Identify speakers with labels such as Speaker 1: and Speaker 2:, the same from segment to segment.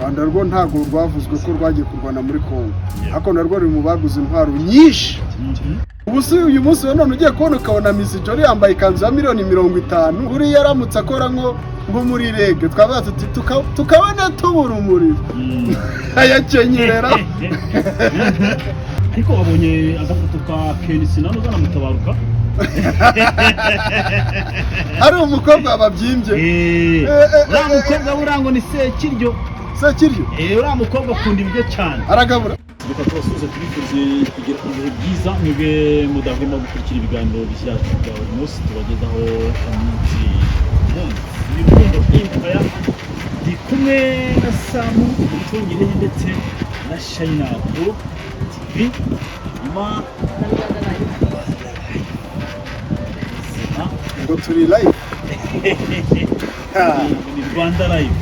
Speaker 1: Rwanda rwo ntago rwavuzwe ko rwagiye kurwana muri Kongo, ariko narwo ruri mu baguze intwaro nyinshi. Ubu si uyu munsi none ugiye kubona ukabona Miss Jolly yambaye ikanzu ya miliyoni 50, uri yaramutse akora nko muri rege, twavuga tuti tukabona tubura umuriro ayakenyerera.
Speaker 2: Ariko wabonye agafoto ka Kenisi nano zana mutabaruka
Speaker 1: ari umukobwa babyimbye.
Speaker 2: Uriya mukobwa burango ni Sekiryo. Uriya mukobwa akunda ibyo cyane,
Speaker 1: aragabura.
Speaker 2: reka twasubize tubifurize kugira ibihe byiza, mwebwe mudahwema gukurikira ibiganiro bishyashya bya buri munsi tubagezaho umunsi n'urukundo rw'imfaya. Ndi kumwe na Samu Mutungire ndetse na Shaina Pro TV. Nyuma
Speaker 1: ngo turi live
Speaker 2: ni Rwanda live,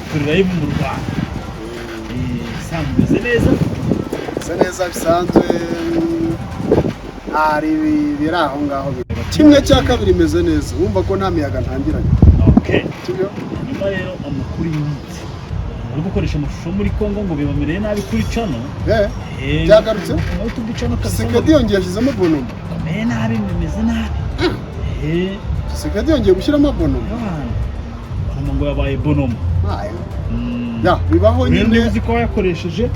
Speaker 2: turi live mu Rwanda. Samu meze neza
Speaker 1: bisanzwe, ari biri aho ngaho. Kimwe cya kabiri imeze neza, wumva ko nta miyaga ntangiranye.
Speaker 2: Tibyo nyuma rero amakuru y'imiti uri gukoresha amashusho muri Kongo ngo bibamereye nabi kuri channel.
Speaker 1: Byagarutse
Speaker 2: YouTube channel
Speaker 1: Sekedi yongeye yashyizemo bonomo.
Speaker 2: Nabi bimeze nabi.
Speaker 1: Sekedi yongeye gushyiramo bonomo.
Speaker 2: Ngo yabaye bonomo.
Speaker 1: Ya bibaho nyine.
Speaker 2: Niba uzi ko yakoresheje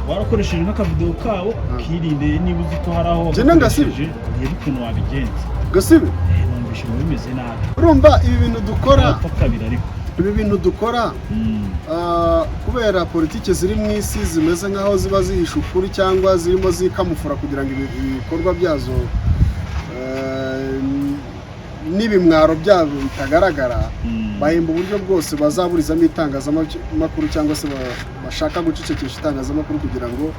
Speaker 2: warakoresheje n'akavideo kawo, kirinde niba uzi ko hari aho wakoresheje ukuntu wabigenza.
Speaker 1: Gasibe
Speaker 2: numvise ngo bimeze nabi.
Speaker 1: Urumva ibi bintu dukora,
Speaker 2: ariko
Speaker 1: ibi bintu dukora kubera politike ziri mu isi zimeze nkaho ziba zihisha ukuri cyangwa zirimo zikamufura kugira ngo ibikorwa byazo n'ibimwaro byabo bitagaragara, bahimba uburyo bwose bazaburizamo itangazamakuru cyangwa se bashaka gucecekesha itangazamakuru kugira ngo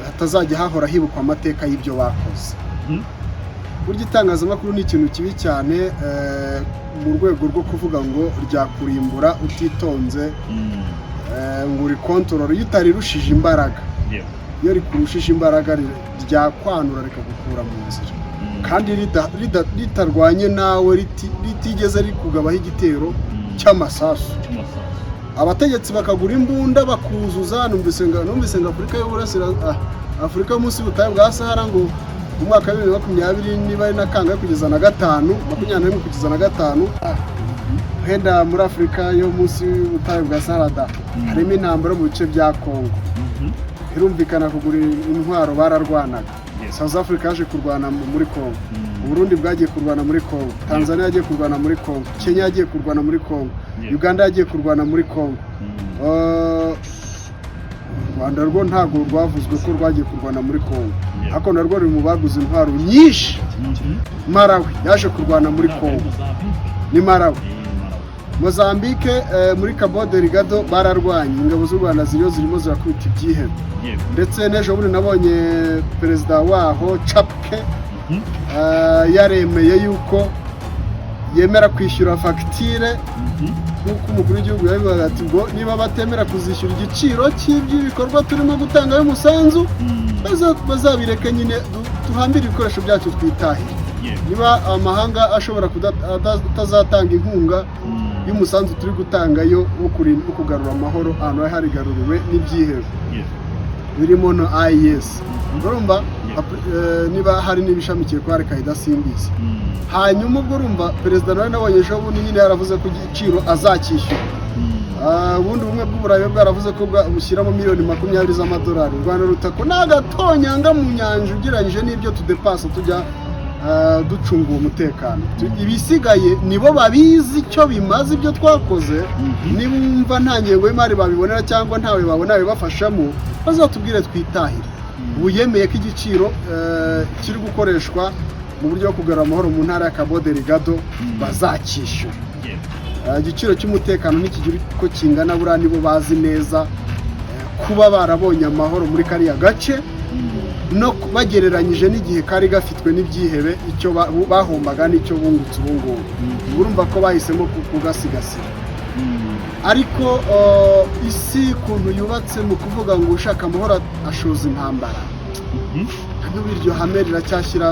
Speaker 1: hatazajya hahora hibukwa amateka y'ibyo bakoze. Burya itangazamakuru ni ikintu kibi cyane mu rwego rwo kuvuga ngo ryakurimbura utitonze, ngo uri control iyo utarirushije imbaraga. Iyo rikurushije imbaraga ryakwanura rikagukura mu nzira, kandi ritarwanye nawe ritigeze rikugabaho igitero cy'amasasu. Abategetsi bakagura imbunda bakuzuza. Numvise ngo Afurika y'umunsi y'ubutayu bwa Sahara ngo mu mwaka wa 2020 niba ari nakanga kugeza na 21 kugeza na 5 henda muri Afurika yo munsi y'ubutayu bwa Sahara harimo intambara mu bice bya Kongo. Irumvikana kugura intwaro bararwanaga. South Africa yaje kurwana muri Kongo, Burundi bwagiye kurwana muri Kongo, Tanzania yagiye kurwana muri Kongo, Kenya yagiye kurwana muri Kongo, Uganda yagiye kurwana muri Kongo. Rwanda rwo ntago rwavuzwe ko rwagiye kurwana muri Kongo, ariko narwo ruri mu baguze intwaro nyinshi. Malawi yaje kurwana muri Kongo, ni Malawi. Mozambique muri Cabo Delgado bararwanye, ingabo z'u Rwanda zirimo zirakubita ibyihebe. Ndetse n'ejo bundi nabonye perezida waho Chapke yaremeye yuko yemera kwishyura fagitire nk'uko umukuru w'igihugu yabivuga ati ngo niba batemera kuzishyura igiciro cy'iby'ibikorwa turimo gutanga y'umusanzu bazabireke nyine tuhambire ibikoresho byacu twitahire. Niba amahanga ashobora kutazatanga inkunga y'umusanzu turi gutanga yo wo kugarura amahoro ahantu harigaruriwe n'ibyihebe birimo no IS. Urumva niba hari n'ibishamikiye kwa Al-Qaeda simbizi. Hanyuma ubwo urumva perezida nawe nabonye ejo bundi nyine yaravuze ko igiciro azakishyura. Ubundi bumwe bw'uburayi bwaravuze ko bushyiramo miliyoni 20 z'amadolari. U Rwanda rutako n'agatonyanga mu nyanja ugereranyije n'ibyo tudepasa tujya ducunga umutekano. Ibisigaye nibo babizi icyo bimaze ibyo twakoze. Nibumva nta ngengo y'imari babibonera cyangwa ntawe babona bibafashamo, bazatubwire twitahire. Ubu yemeye ko igiciro kiri gukoreshwa mu buryo bwo kugarura amahoro mu ntara ya Cabo Delgado bazakishyura. Igiciro cy'umutekano n'ikigira ko kingana buriya nibo bazi neza kuba barabonye amahoro muri kariya gace, no bagereranyije n'igihe kari gafitwe n'ibyihebe icyo bahombaga n'icyo bungutse ubu ngubu. Urumva ko bahisemo kugasigasira. Ariko isi kuntu yubatse mu kuvuga ngo ushaka amahoro ashoza intambara, hano biryo hame riracyashyira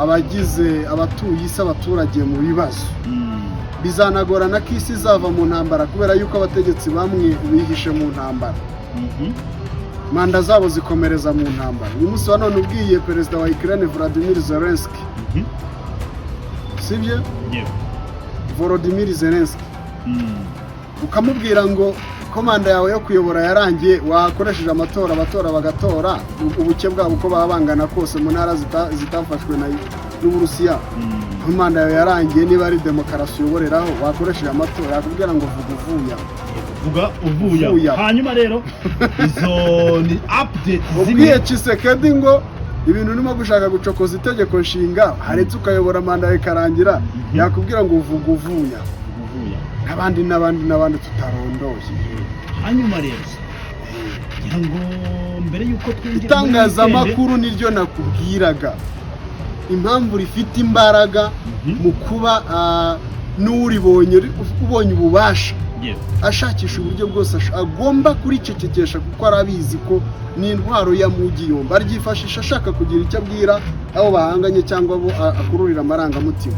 Speaker 1: abagize abatuye isi abaturage mu bibazo. bizanagorana ko isi izava mu ntambara kubera yuko abategetsi bamwe bihishe mu ntambara. Manda zabo zikomereza mu ntambara. Uyu munsi wa none ubwiye perezida wa Ukraine Volodymyr Zelensky, sibyo? Volodymyr Zelensky, ukamubwira ngo komanda yawe yo kuyobora yarangiye, wakoresheje amatora, abatora bagatora ubuke bwabo uko baba bangana kose mu ntara zitafashwe n'Uburusiya. Komanda yawe yarangiye, niba ari demokarasi uyoboreraho, wakoresheje amatora, yakubwira ngo vuga uvuya.
Speaker 2: Hanyuma rero izo ni update
Speaker 1: ubwiye Tshisekedi ngo ibintu nimo gushaka gucokoza itegeko nshinga, haretse ukayobora manda ikarangira, yakubwira ngo vuga uvuya. N'abandi tutarondoye.
Speaker 2: Hanyuma rero ngira ngo mbere yuko twinjira
Speaker 1: itangazamakuru niryo nakubwiraga, impamvu rifite imbaraga mu kuba n'uribonye ubonye ububasha ashakisha uburyo bwose agomba kuricecekesha, kuko arabizi ko ni intwaro ya Mugiyomba, aryifashisha ashaka kugira icyo abwira abo bahanganye cyangwa abo akururira amarangamutima.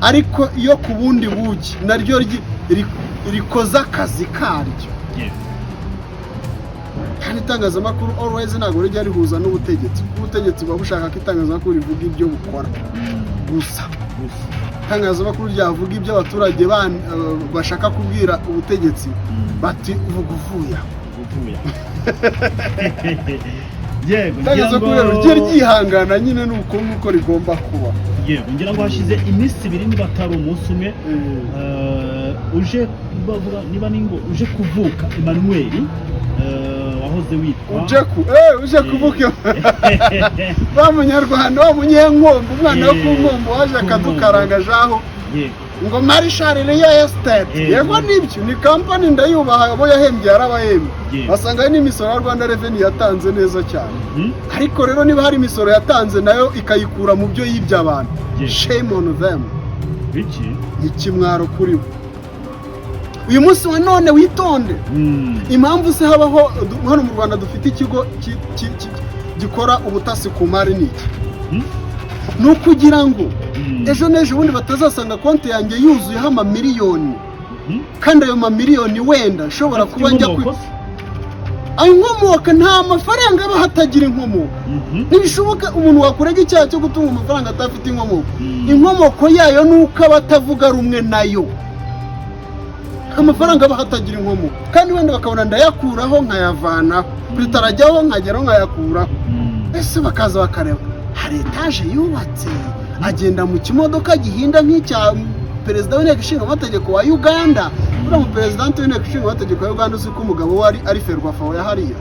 Speaker 1: Ariko iyo ku bundi bugi naryo rikoza akazi karyo. Kandi itangazamakuru always ntabwo rijya rihuza n'ubutegetsi. Ubutegetsi buba bushaka ko itangazamakuru rivuga ibyo bukora gusa. Itangazamakuru ryavuga ibyo abaturage bashaka kubwira ubutegetsi, bati vuga uvuya. Itangazamakuru ryo ryihangana nyine nuko rigomba kuba.
Speaker 2: Ngira ngo hashize iminsi 2 niba atari umunsi umwe uje bavuga niba ningo uje kuvuka Emmanuel wahoze witwa
Speaker 1: uje kuvuka ba munyarwanda wa munyenkombo, umwana wo ku nkombo waje akadukaranga jaho ngo Marshall Real Estate. Yego nibyo, ni company ndayubaha, abo yahembye yarabahembye, basanga n'imisoro ya Rwanda Revenue yatanze neza cyane. Ariko rero niba hari imisoro yatanze nayo ikayikura mu byo yibye abantu, shame on them. Ikimwaro kuri bo. Uyu munsi wa none witonde. Impamvu se habaho hano mu Rwanda dufite ikigo gikora ubutasi ku mari niki, nukugira ngo ejo nejo ubundi batazasanga konti yanjye yuzuyeho amamiliyoni, kandi ayo mamiliyoni wenda nshobora kuba njya ayo inkomoka, nta mafaranga aba hatagira inkomoko. Ntibishoboka umuntu wakurega icyaha cyo gutunga amafaranga atafite inkomoko. Inkomoko yayo nuko abatavuga rumwe nayo. Amafaranga aba hatagira inkomoko, kandi wenda bakabona ndayakuraho nkayavanaho, bitarajyaho nkageraho nkayakuraho. Ese bakaza bakareba hari etaje yubatse, agenda mu kimodoka gihinda nk'icya perezida w'inteko ishinga amategeko wa Uganda. Uriya muperezidante w'inteko ishinga amategeko wa Uganda uzi ko umugabo we ari Ferwafa wa hariya.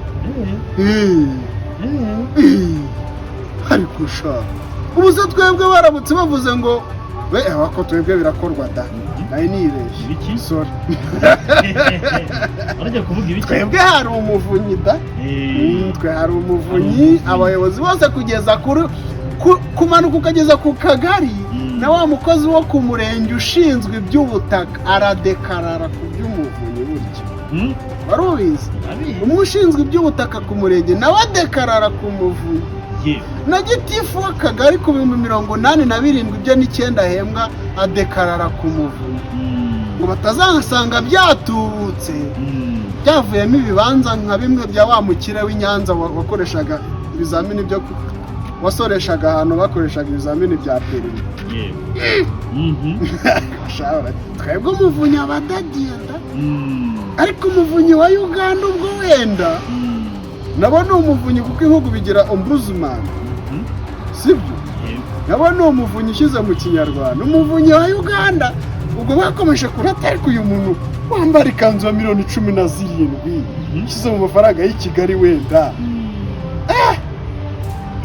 Speaker 1: Ariko ushaka ubuze twebwe baramutse bavuze ngo wako twebwe birakorwa da, nayo nirebye. Sorry.
Speaker 2: Arajya kuvuga ibiki?
Speaker 1: Twebwe hari umuvunyi da. Twe hari umuvunyi, abayobozi bose kugeza kumanuka ukageza ku kagari, na wa mukozi wo ku murenge ushinzwe iby'ubutaka aradekarara ku by'umuvunyi buryo. Warubizi? Umushinzwe iby'ubutaka ku murenge nawe adekarara ku muvunyi. Na gitifu w'akagari ku 87 ibyo n'icyenda ahembwa adekarara ku muvunyi. Ngo batazasanga byatubutse byavuyemo ibibanza nka bimwe bya wa mukire w'Inyanza wakoreshaga ibizamini byo wasoreshaga ahantu bakoreshaga ibizamini bya perimi. Twebwe umuvunyi abadagenda, ariko umuvunyi wa Uganda ubwo wenda nabo ni umuvunyi kuko ibihugu bigira ombudsman, sibyo? Nabo ni umuvunyi ushyize mu Kinyarwanda. Umuvunyi wa Uganda ubwo bakomeje kurata, ariko uyu muntu wambara ikanzu ya 17 ushyize mu mafaranga y'i Kigali wenda.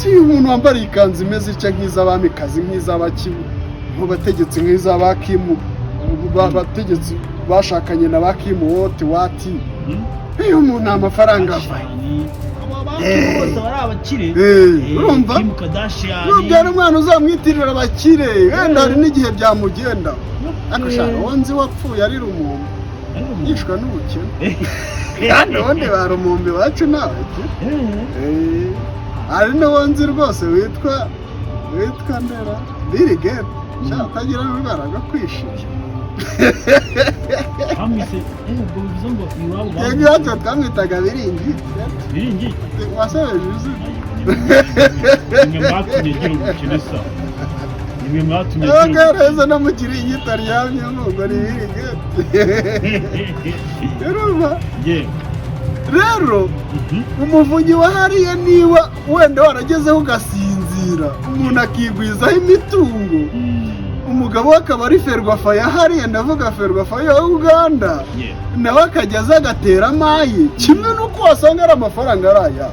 Speaker 1: Uyu muntu wambara ikanzu imeze itya nk'iz'abamikazi, nk'iz'abakibu, mu bategetsi nk'iz'abakimu, bategetsi bashakanye na bakimu wote wati. Uyu muntu amafaranga ava urumva? Nubyara umwana uzamwitirira abakire, wenda hari n'igihe byamugenda. Akashaka wanzi wapfuye ari rumumbi, yishwa n'ubukene. Kandi ubundi ba rumumbi bacu nawe hari n'uwanzi rwose witwa Ndera Bill Gates, utagira n'urwara rwo kwishira.
Speaker 2: bamwise ubwo bivuze ngo iwabo
Speaker 1: yego iwacu twamwitaga biringiti
Speaker 2: biringiti
Speaker 1: wasobeje uzi
Speaker 2: nimwe mwatumye gira ubukene sa nimwe mwatumye gira
Speaker 1: abagareza no mu kiringiti aryamye ngo ni biringiti urumva rero umuvunyi wa hariya niba wenda waragezeho ugasinzira umuntu akigwizaho imitungo umugabo we akaba ari Ferwafa ya hariya ndavuga Ferwafa ya Uganda nawe akajya aza agatera amaye kimwe n'uko wasanga ari amafaranga ari aya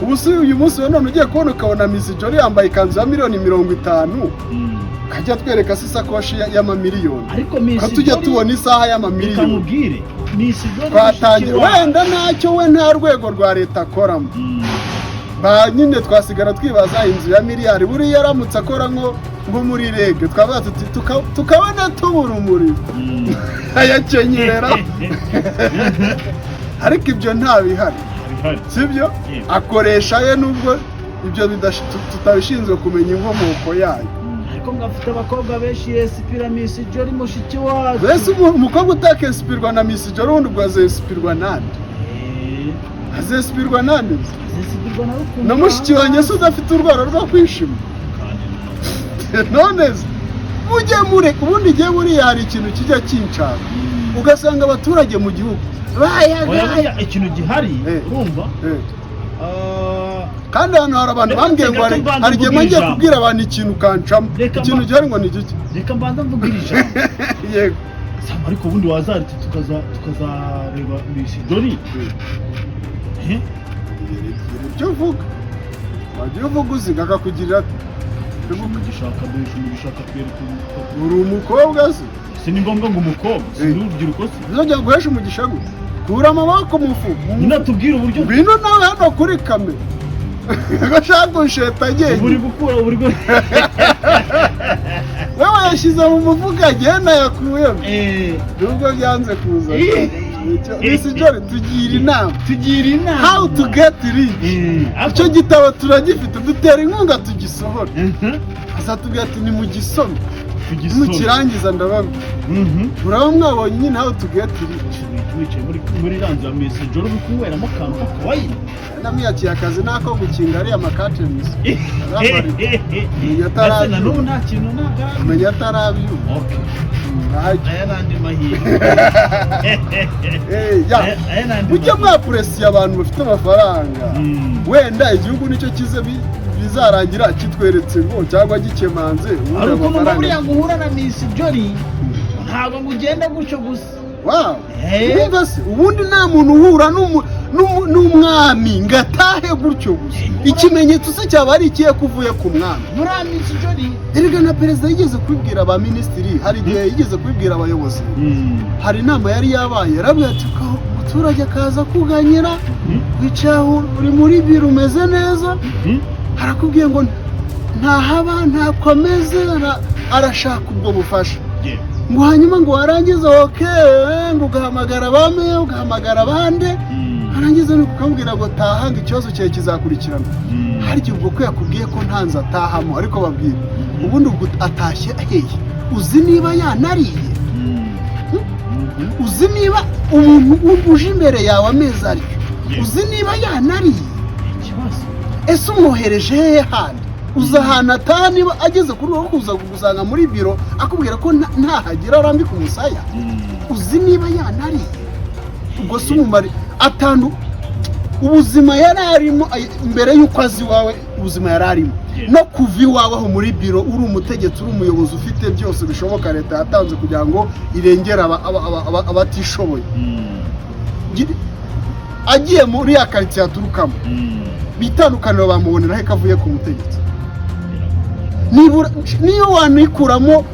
Speaker 1: ubu si uyu munsi wa none ugiye kubona ukabona Miss Jolly yambaye ikanzu ya $50,000 akajya atwereka se isakoshi y'amamiliyoni ariko tujya tubona isaha y'amamiliyoni twatangira wenda ntacyo we nta rwego rwa leta akoramo nyine twasigara twibaza inzu ya miliyari buriya yaramutse akora nko muri rege twabaza tuti tukabona tubura umuriro ayakenyerera ariko ibyo nta bihari sibyo akoresha ye nubwo ibyo tutabishinzwe kumenya inkomoko yayo
Speaker 2: ariko ngafite abakobwa benshi yesipira Miss Jolly mushiki wacu
Speaker 1: bese umukobwa utakesipirwa na Miss Jolly ubundi ubwo azesipirwa nande azesipirwa nande na mushiki wanjye se udafite urwara rwo kwishima none ujye mureka ubundi igihe buriya hari ikintu kijya kinshaka ugasanga abaturage mu gihugu
Speaker 2: bayagaya ikintu gihari urumva
Speaker 1: kandi hano hari abantu bambwiye ngo hari igihe ngiye kubwira abantu ikintu kancamo ikintu gihari ngo ni igiki
Speaker 2: reka mbanza mvugira ijambo
Speaker 1: yego
Speaker 2: ariko ubundi wazaretse tukazareba Miss Jolly
Speaker 1: ibyo uvuga wagiye uvuga uziga akakugirira
Speaker 2: umugishaka twereka
Speaker 1: uri umukobwa se
Speaker 2: si ni ngombwa ngo umukobwa si n'urubyiruko se
Speaker 1: bizongera guhesha umugisha gute kura amaboko mu mufuka
Speaker 2: nyina tubwire uburyo
Speaker 1: ngwino nawe hano kuri kamera agashaka gusheta agenda
Speaker 2: uri gukura uri
Speaker 1: wewe yashyize mu mufuka agenda yakuyemo nubwo byanze kuza Miss Jolly tugira inama how to get rich icyo gitabo turagifite dutera inkunga tugisohora azatubwira ati ni mu gisome mukirangiza ndababwira uraba mwabonye nyine how to get rich
Speaker 2: wicaye muri ranzo ya Miss Jolly uri kunyweramo akantu k'akawayi
Speaker 1: namwiyakiye akazi nako gukinga ariya makatemisi menya atarabyumva
Speaker 2: aya nandi mahirwe
Speaker 1: mujye mwapuresiye abantu bafite amafaranga wenda igihugu nicyo kize bizarangira kitweretse ngo cyangwa gikemanze
Speaker 2: hari ukuntu buriya guhura na Miss Jolly ntabwo ngo ugende gutyo gusa
Speaker 1: urumva se ubundi nta muntu uhura n'umwami ngo atahe gutyo gusa ikimenyetso se cyaba ari ikihe kuvuye ku mwami
Speaker 2: muri Miss Jolly
Speaker 1: erega na perezida yigeze kubibwira ba minisitiri hari igihe yigeze kubibwira abayobozi hari inama yari yabaye yarabwira ati umuturage akaza kuganyira wicaye uri muri biro umeze neza harakubwiye ngo ntahaba ntakomeze arashaka ubwo bufasha ngo hanyuma ngo warangiza ngo ugahamagara abame ugahamagara abandi harangiza nuko ukambwira ngo taha ngo ikibazo cyawe kizakurikirana hari igihe ubwo ko yakubwiye ko ntanze atahamo ariko babwira ubundi ubwo atashye hehe uzi niba yanariye uzi niba umuntu uje imbere yawe amezi aryo uzi niba yanariye ese umwohereje hehe handi uza ahantu ataha niba ageze kuri uwo kuza kugusanga muri biro akubwira ko ntahagera arambika umusaya uzi niba yanariye ubwo se umumari atanu ubuzima yari arimo mbere y'uko azi iwawe ubuzima yari arimo no kuva iwawe aho muri biro uri umutegetsi uri umuyobozi ufite byose bishoboka leta yatanze kugira ngo irengere abatishoboye agiye muri ya karitsiye aturukamo bitandukaniro bamubonera ko avuye ku mutegetsi niyo wanikuramo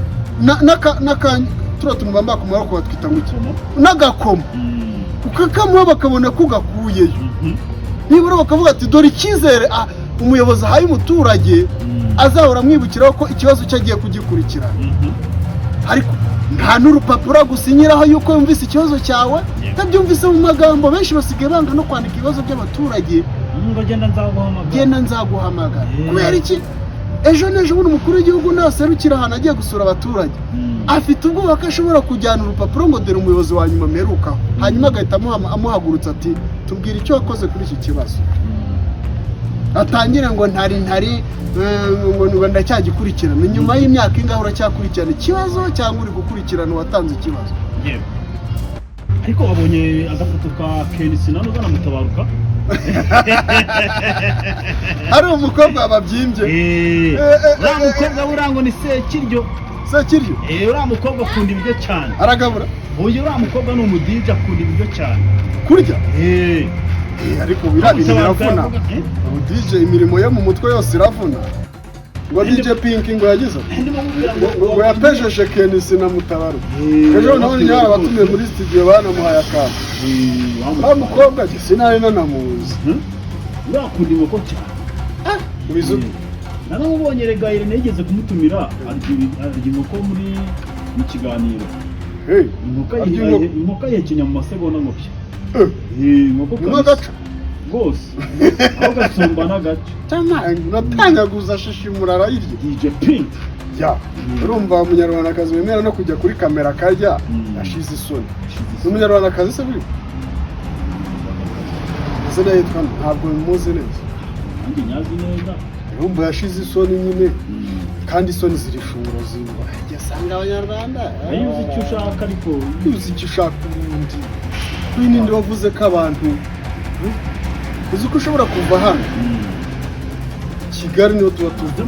Speaker 1: turiya tuntu bambara ku maboko batwita ngo iki n'agakoma ukakamuha bakabona ko ugakuyeyo nibura bakavuga ati dore icyizere umuyobozi ahaye umuturage azahora amwibukiraho ko ikibazo cye agiye kugikurikirana ariko nta n'urupapuro agusinyiraho yuko yumvise ikibazo cyawe utabyumvise mu magambo benshi basigaye banga no kwandika ibibazo by'abaturage genda nzaguhamagara kubera iki ejo n'ejo bundi umukuru w'igihugu naserukira ahantu agiye gusura abaturage afite ubwoba ko ashobora kujyana urupapuro ngo dore umuyobozi wa nyuma mperukaho, hanyuma agahita amuhagurutsa ati tubwire icyo wakoze kuri iki kibazo, atangire ngo ntari ngo ndacyagikurikirana. Nyuma y'imyaka ingahe uracyakurikirana ikibazo cyangwa uri gukurikirana uwatanze ikibazo?
Speaker 2: Ariko wabonye agafoto ka Kenisi nano zanamutabaruka
Speaker 1: ari umukobwa babyimbye,
Speaker 2: uriya mukobwa burango ni Sekiryo. Uriya mukobwa akunda ibiryo cyane,
Speaker 1: aragabura.
Speaker 2: Uriya mukobwa ni umudije akunda ibiryo cyane kurya.
Speaker 1: Ariko biravuna DJ, imirimo yo mu mutwe yose iravuna. Ngo DJ Pink ngo yagize ngo yapejeje Kenisi na Mutabaruka. Ejo none nyara batumiye muri studio banamuhaye akantu. Ba mukobwa sinari nanamuzi.
Speaker 2: Urakunda inkoko cyane.
Speaker 1: Ubizu
Speaker 2: naramubonye rega Irene yigeze kumutumira arya inkoko muri mu kiganiro. Inkoko yekenya mu masegonda ngo pya. Inkoko gaca rwose aho gasumbana gace
Speaker 1: natangaguza shishimura arayirya.
Speaker 2: DJ Pink
Speaker 1: urumva umunyarwandakazi wemera no kujya kuri kamera akarya ashize isoni. Umunyarwandakazi se buri zina yitwa ntabwo muzi neza,
Speaker 2: kandi nyazi neza.
Speaker 1: urumva yashize isoni nyine, kandi isoni ziri shuro ziba yasanga abanyarwanda
Speaker 2: yuzi icyo ushaka, ariko
Speaker 1: yuzi icyo ushaka. Ubundi n'indi wavuze ko abantu uzi ko ushobora kuva hano Kigali niho tuba tuzi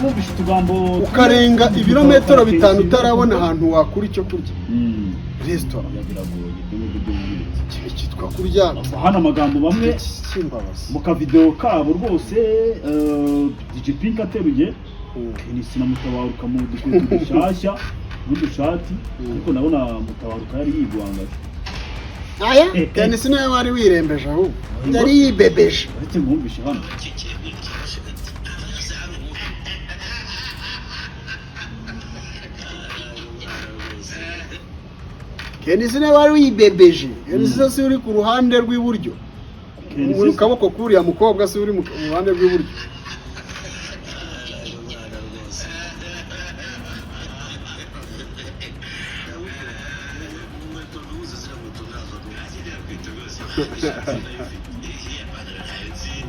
Speaker 1: ukarenga ibirometero 5 utarabona ahantu wakura icyo kurya. Restaurant cyitwa kurya
Speaker 2: hano amagambo bamwe mu kavideo kabo rwose. DJ Pink ateruye Kenisi na Mutabaruka mu dukweto dushyashya n'udushati, ariko nabona Mutabaruka yari yigwangaje.
Speaker 1: Kenisi nawe wari wirembeje aho yari yibebeje.
Speaker 2: Ariko mwumvishe hano
Speaker 1: Kenisi nawe wari wibebeje. Kenisi se uri ku ruhande rw'iburyo, mu kaboko kuriya mukobwa se uri mu ruhande rw'iburyo.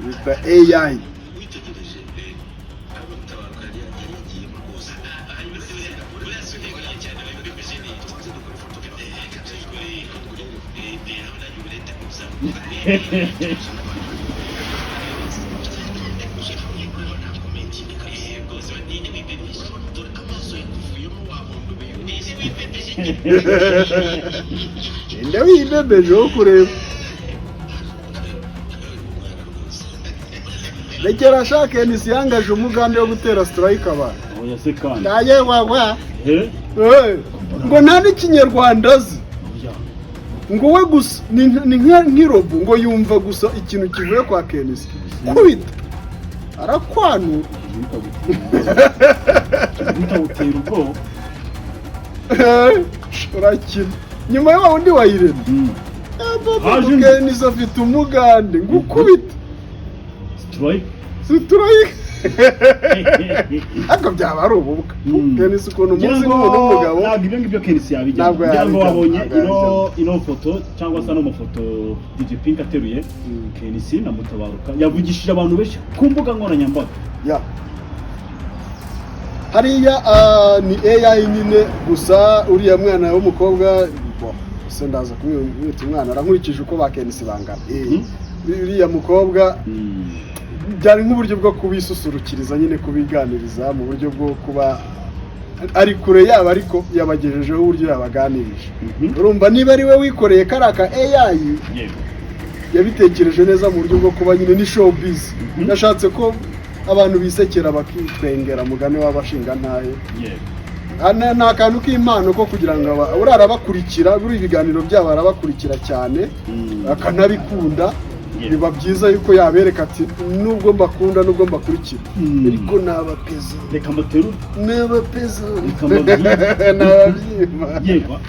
Speaker 1: With AI. Ende wibebeje wo kureba. Legera shaka Kenisi yangaje umugande wo gutera strike abantu.
Speaker 2: Oya se kandi.
Speaker 1: Ndaye wawa. Ngo nta n'ikinyarwanda azi. Ngo we gusa ni nk'irobo ngo yumva gusa ikintu kivuye kwa Kenisi. Kubita arakwanura.
Speaker 2: Utawutera ubwo
Speaker 1: urakina nyuma y'aho undi wayirema. Kenisi afite umugande ngo ukubita strike. Ako byaba ari ububwa. Kenisi ukuntu umuzi n'umuntu w'umugabo
Speaker 2: ntabwo ibyo ngibyo Kenisi yabijya. Kugira ngo wabonye ino foto cyangwa se ano mafoto DJ Pink ateruye Kenisi na Mutabaruka yavugishije abantu benshi ku mbuga nkoranyambaga.
Speaker 1: Hariya ni AI nyine gusa uriya mwana w'umukobwa se ndaza kumwita umwana arankurikije uko ba Kenisi bangana. Uriya mukobwa byari nk'uburyo bwo kubisusurukiriza nyine kubiganiriza mu buryo bwo kuba ari kure yaba ariko yabagejejeho uburyo yabaganirije. Urumva niba ari we wikoreye karaka AI yabitekereje neza mu buryo bwo kuba nyine ni showbiz. Yashatse ko abantu bisekera bakitwengera mugane w'abashinga ntaye. Nta kantu k'impano ko kugira ngo urara bakurikira buri ibiganiro byabo arabakurikira cyane akanabikunda. Biba byiza yuko yabereka ati nubwo mbakunda nubwo mbakurikira ariko nabapeza
Speaker 2: reka muteru
Speaker 1: nabapeza nababyima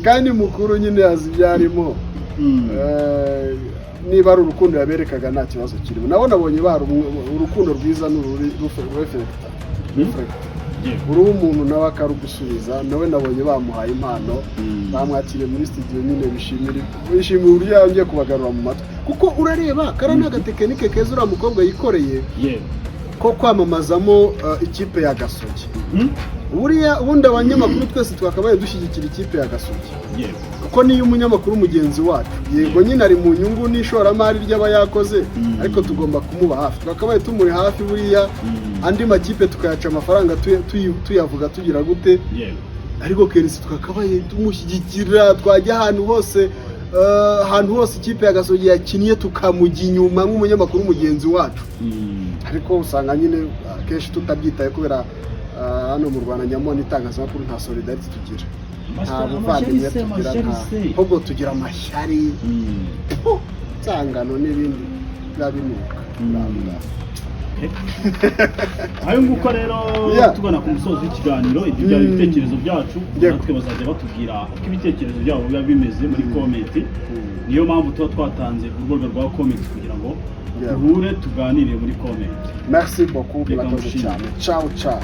Speaker 1: kandi mukuru nyine yazi byarimo. Niba ari urukundo yaberekaga nta kibazo kirimo. Nabo nabonye bari urukundo rwiza n'urufekta. uriho umuntu nawe akarugusubiza nawe nabonye bamuhaye impano bamwakiriye muri studio nyine bishimira uburyo yongeye kubagarura mu matwi kuko urareba kara n'agatekinike keza uriya mukobwa yikoreye ko kwamamazamo ikipe ya Gasogi ubundi abanyamakuru twese twakabaye dushyigikira ikipe ya Gasogi kuko niyo umunyamakuru mugenzi wacu yego nyine ari mu nyungu n'ishoramari ry'aba yakoze ariko tugomba kumuba hafi twakabaye tumuri hafi buriya andi makipe tukayaca amafaranga tuyavuga tugira gute ariko Kenisi twakabaye tumushyigikira twajya ahantu hose ikipe ya Gasogi yakinnye tukamujya inyuma nk'umunyamakuru mugenzi wacu ariko usanga nyine kenshi tutabyitaye kubera hano mu Rwanda nyamone itangazamakuru nta solidarity tugira nta buvandimwe tugira ahubwo tugira amashyari nsangano n'ibindi biba binuka
Speaker 2: ayo nguko rero tugana ku musozi w'ikiganiro ibyo byari ibitekerezo byacu natwe bazajya batubwira uko ibitekerezo byabo biba bimeze muri komenti niyo mpamvu tuba twatanze urubuga rwa komenti kugira ngo duhure tuganire muri komenti.
Speaker 1: Merci beaucoup murakoze cyane ciao ciao.